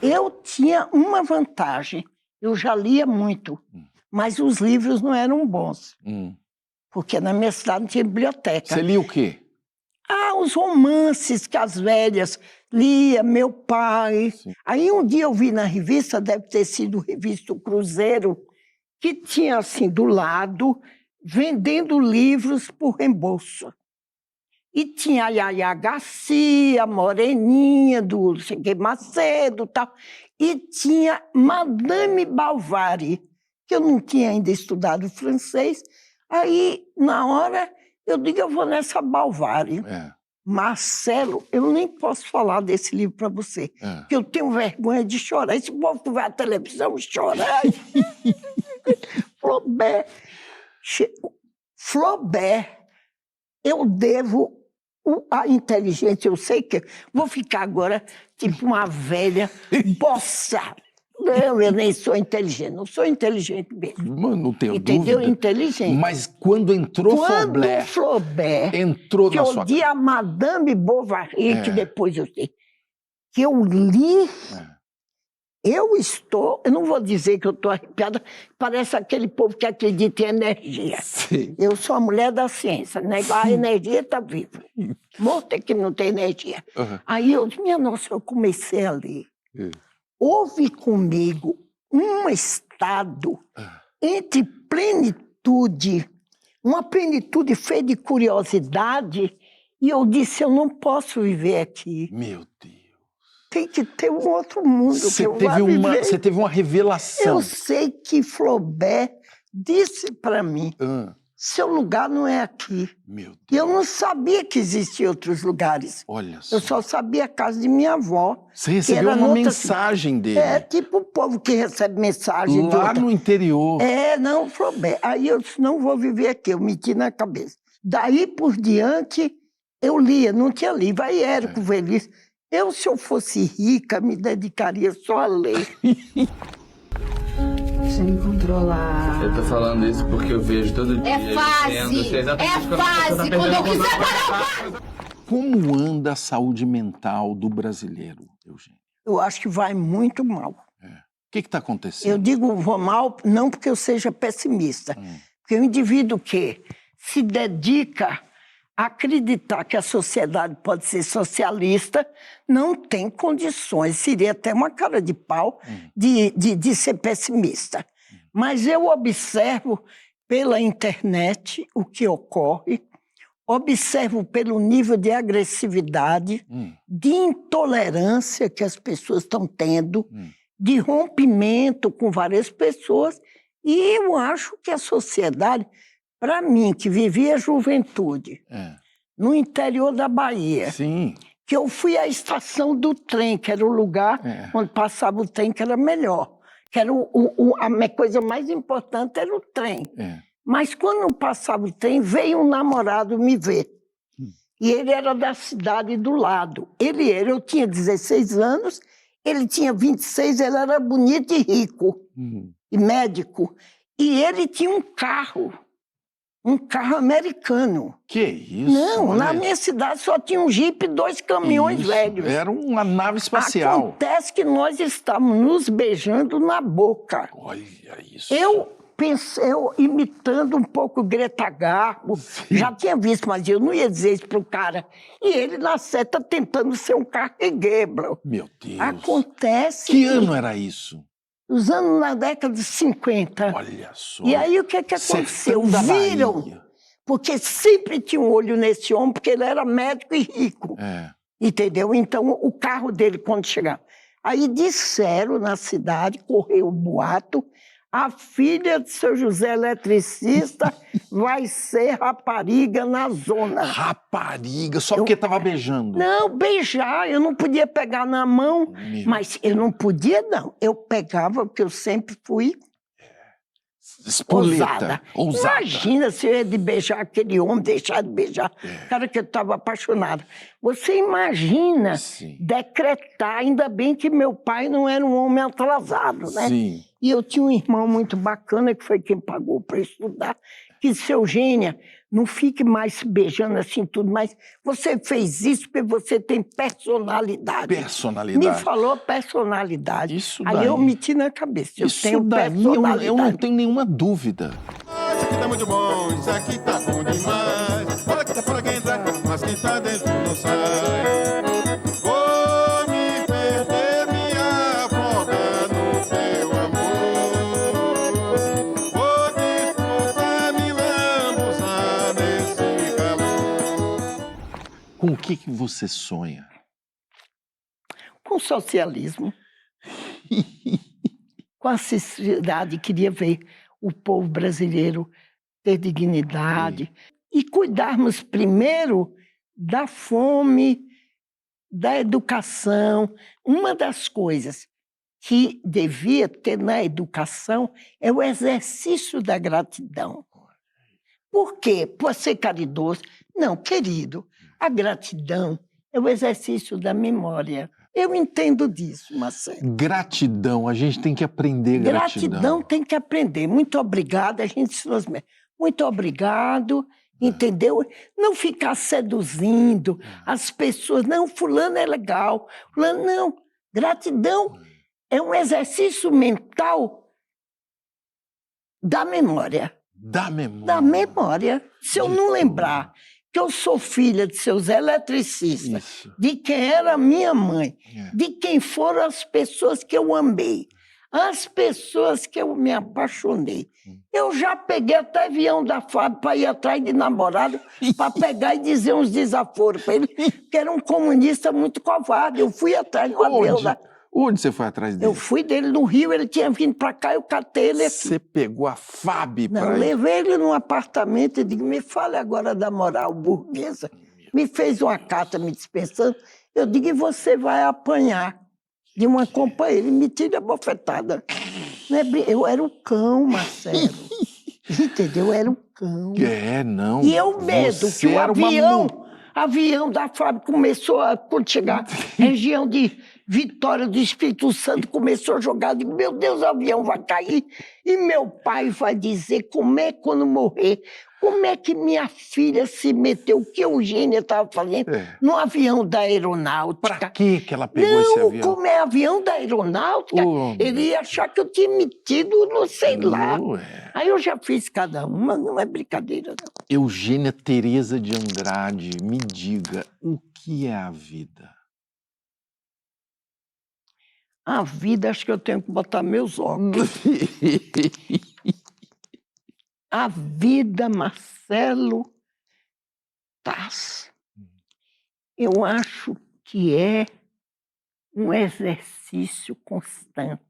Eu tinha uma vantagem, eu já lia muito. Mas os livros não eram bons, porque na minha cidade não tinha biblioteca. Você lia o quê? Os romances que as velhas lia, meu pai. Sim. Aí um dia eu vi na revista, deve ter sido revista O Cruzeiro, que tinha assim do lado, vendendo livros por reembolso. E tinha a Yaya Garcia, a Moreninha, do Macedo e tal. E tinha Madame Bovary, que eu não tinha ainda estudado francês. Aí, na hora, eu digo, eu vou nessa Bovary. Marcelo, eu nem posso falar desse livro para você, porque eu tenho vergonha de chorar. Esse povo que vai à televisão chorar. Flaubert, eu devo a inteligência. Eu sei que vou ficar agora tipo uma velha bossa. Não, eu nem sou inteligente, não sou inteligente mesmo. Mano, não tenho Entendeu? dúvida. Inteligente. Mas quando entrou Flaubert entrou na sua... Que eu li a Madame Bovary, que depois eu sei, que eu li, eu não vou dizer que eu estou arrepiada, parece aquele povo que acredita em energia. Sim. Eu sou a mulher da ciência, né? A energia está viva. Morto é que não tem energia. Aí eu disse, minha nossa, eu comecei a ler. Houve comigo um estado entre plenitude, uma plenitude feita de curiosidade, e eu disse, eu não posso viver aqui. Meu Deus. Tem que ter um outro mundo que eu vá viver. Você teve uma revelação. Eu sei que Flaubert disse para mim, seu lugar não é aqui. Meu Deus. E eu não sabia que existiam outros lugares. Olha só. Eu só sabia a casa de minha avó. Você recebeu uma mensagem dele. É, tipo o povo que recebe mensagem. Lá no interior. Não, Flaubert. Aí eu disse, não vou viver aqui, eu meti na cabeça. Daí por diante, eu lia, não tinha livro. Aí Érico Velhice. Se eu fosse rica, me dedicaria só a ler. Você encontrou lá. Eu tô falando isso porque eu vejo todo dia. É fase! Quando eu quiser parar. Como anda a saúde mental do brasileiro, Eugênia? Eu acho que vai muito mal. O que está acontecendo? Eu digo vou mal não porque eu seja pessimista. Porque o indivíduo que se dedica a acreditar que a sociedade pode ser socialista não tem condições. Seria até uma cara de pau de ser pessimista. Mas eu observo pela internet o que ocorre, observo pelo nível de agressividade, de intolerância que as pessoas estão tendo, de rompimento com várias pessoas, e eu acho que a sociedade, para mim, que vivia a juventude no interior da Bahia, que eu fui à estação do trem, que era o lugar onde passava o trem, que era melhor. Que era a coisa mais importante era o trem. Mas quando passava o trem, veio um namorado me ver. E ele era da cidade do lado. Eu tinha 16 anos, ele tinha 26, ele era bonito e rico. e médico, e ele tinha um carro americano. Que isso? Não, na minha cidade só tinha um jipe e 2 caminhões velhos. Era uma nave espacial. Acontece que nós estávamos nos beijando na boca. Olha isso. Eu imitando um pouco Greta Garbo, já tinha visto, mas eu não ia dizer isso pro cara. E ele na seta tentando ser um carreguebro. Meu Deus. Acontece. Que ano era isso? Os anos na década de 50. Olha só. E aí o que aconteceu? Sertão da Viram? Bahia. Porque sempre tinha um olho nesse homem, porque ele era médico e rico. Entendeu? Então o carro dele, quando chegava. Aí disseram na cidade, correu o boato, a filha de seu José eletricista vai ser rapariga na zona. Rapariga? Só porque estava beijando? Não, beijar. Eu não podia pegar na mão. Mas eu não podia, não. Eu pegava, porque eu sempre fui espoleta. Ousada. Imagina se eu ia de beijar aquele homem, deixar de beijar. Cara que eu estava apaixonado. Você imagina decretar, ainda bem que meu pai não era um homem atrasado, né? Sim. E eu tinha um irmão muito bacana, que foi quem pagou para estudar, que disse, Eugênia, não fique mais se beijando assim tudo, mas você fez isso porque você tem personalidade. Personalidade. Me falou personalidade. Isso Aí daí. eu meti na cabeça, eu Isso tenho daí personalidade. eu não tenho nenhuma dúvida. Isso aqui tá muito bom, isso aqui tá bom demais. Fora que tá fora quem entra, mas quem tá dentro não sai. Vou me perder, me afogar no teu amor. Vou disputar, me lambuzar nesse calor. Com o que você sonha? Com socialismo. Com a sociedade, queria ver o povo brasileiro ter dignidade e cuidarmos primeiro da fome, da educação. Uma das coisas que devia ter na educação é o exercício da gratidão. Por quê? Por ser caridoso? Não, querido, a gratidão é o exercício da memória. Eu entendo disso, Marcelo. Gratidão, a gente tem que aprender gratidão. Gratidão tem que aprender. Muito obrigada, a gente se nos... Muito obrigado, entendeu? Não ficar seduzindo as pessoas. Não, fulano é legal, fulano não. Gratidão é um exercício mental da memória. Da memória. Da memória. Se eu não lembrar que eu sou filha de seus eletricistas, de quem era a minha mãe, de quem foram as pessoas que eu amei, as pessoas que eu me apaixonei. Eu já peguei até avião da FAB para ir atrás de namorado, para pegar e dizer uns desaforos para ele, que era um comunista muito covarde. Eu fui atrás do avião da... Onde você foi atrás dele? Eu fui dele no Rio, ele tinha vindo para cá, eu catei ele aqui. Você pegou a FAB para ele? Levei ele num apartamento e digo, me fale agora da moral burguesa. Me fez uma carta me dispensando. Eu digo, e você vai apanhar de uma companheira. Ele me tira a bofetada. Eu era o cão, Marcelo. Entendeu? Eu era o cão. Não. E eu medo que o avião da FAB começou a, quando chegar região de Vitória do Espírito Santo, começou a jogar, digo, meu Deus, o avião vai cair, e meu pai vai dizer como é quando morrer, como é que minha filha se meteu, o que a Eugênia estava fazendo no avião da aeronáutica. Para que ela pegou esse avião? Não, como é avião da aeronáutica, ele ia achar que eu tinha metido, não sei lá. Aí eu já fiz cada uma, não é brincadeira, não. Eugênia Tereza de Andrade, me diga, o que é a vida? A vida, acho que eu tenho que botar meus óculos. A vida, Marcelo Taz, eu acho que é um exercício constante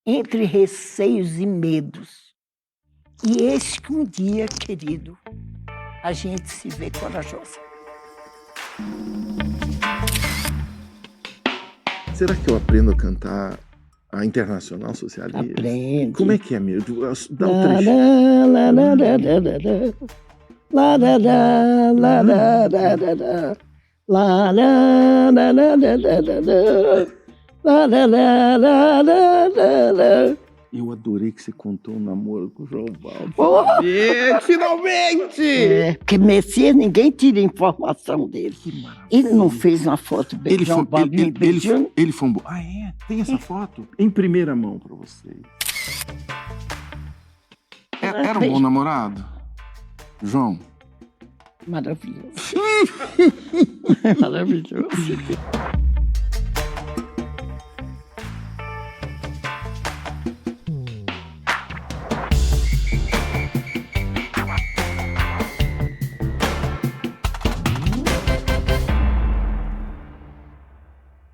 entre receios e medos. E eis que um dia, querido, a gente se vê corajosa. Será que eu aprendo a cantar a Internacional Socialista? Aprende. Como é que é mesmo? Dá um trecho. Eu adorei que você contou um namoro com o João Baldo. Porra! Finalmente! É, porque Messias, ninguém tira informação dele. Ele não fez uma foto bem Ele João foi, Baldo me beijando? ele foi um bom. Ah, é? Tem essa foto? Em primeira mão pra vocês. Era um bom namorado? João? Maravilhoso. Maravilhoso.